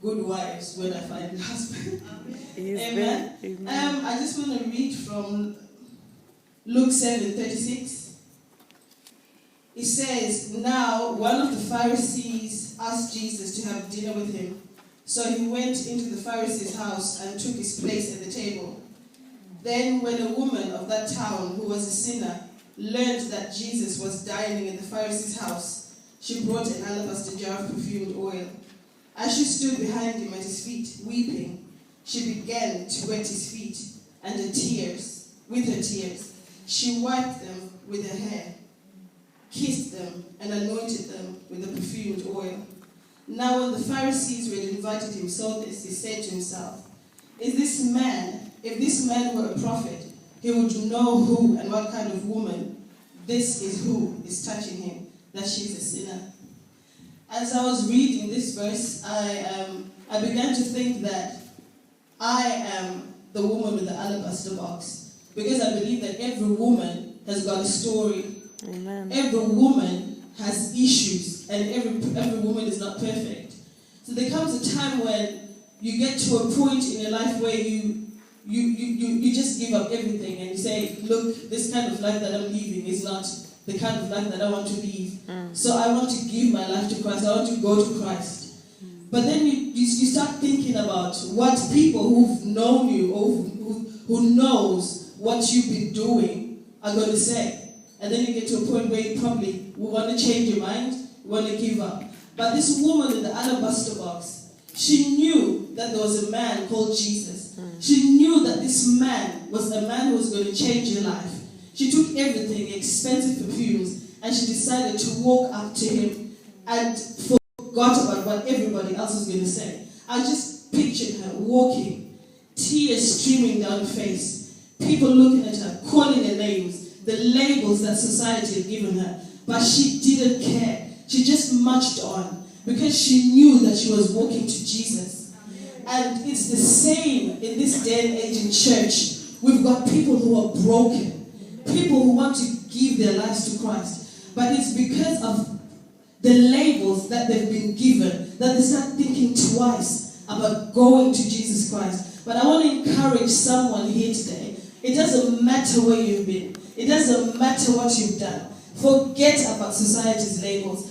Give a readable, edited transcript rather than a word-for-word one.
good wives when I find a husband. Amen. Amen. I just want to read from Luke 7:36. It says, "Now one of the Pharisees asked Jesus to have dinner with him. So he went into the Pharisee's house and took his place at the table. Then when a woman of that town who was a sinner learned that Jesus was dining in the Pharisee's house, she brought an alabaster jar of perfumed oil. As she stood behind him at his feet, weeping, she began to wet his feet, and with her tears, she wiped them with her hair, kissed them, and anointed them with the perfumed oil. Now when the Pharisees who had invited him saw this, he said to himself, if this man were a prophet, he would know who and what kind of woman this is who is touching him, that she is a sinner." As I was reading this verse, I began to think that I am the woman with the alabaster box, because I believe that every woman has got a story. Amen. Every woman has issues, and every woman is not perfect. So there comes a time when you get to a point in your life where you just give up everything and you say, look, this kind of life that I'm living is not the kind of life that I want to live. So I want to give my life to Christ. I want to go to Christ. But then you start thinking about what people who've known you or who knows what you've been doing are going to say. And then you get to a point where you probably will want to change your mind, want to give up. But this woman in the alabaster box, she knew that there was a man called Jesus. She knew that this man was a man who was going to change her life. She took everything, expensive perfumes, and she decided to walk up to him and forgot about what everybody else was going to say. I just pictured her walking, tears streaming down her face, people looking at her, calling her names, the labels that society had given her. But she didn't care. She just marched on because she knew that she was walking to Jesus. And it's the same in this day and age in church. We've got people who are broken, people who want to give their lives to Christ. But it's because of the labels that they've been given that they start thinking twice about going to Jesus Christ. But I want to encourage someone here today. It doesn't matter where you've been. It doesn't matter what you've done. Forget about society's labels.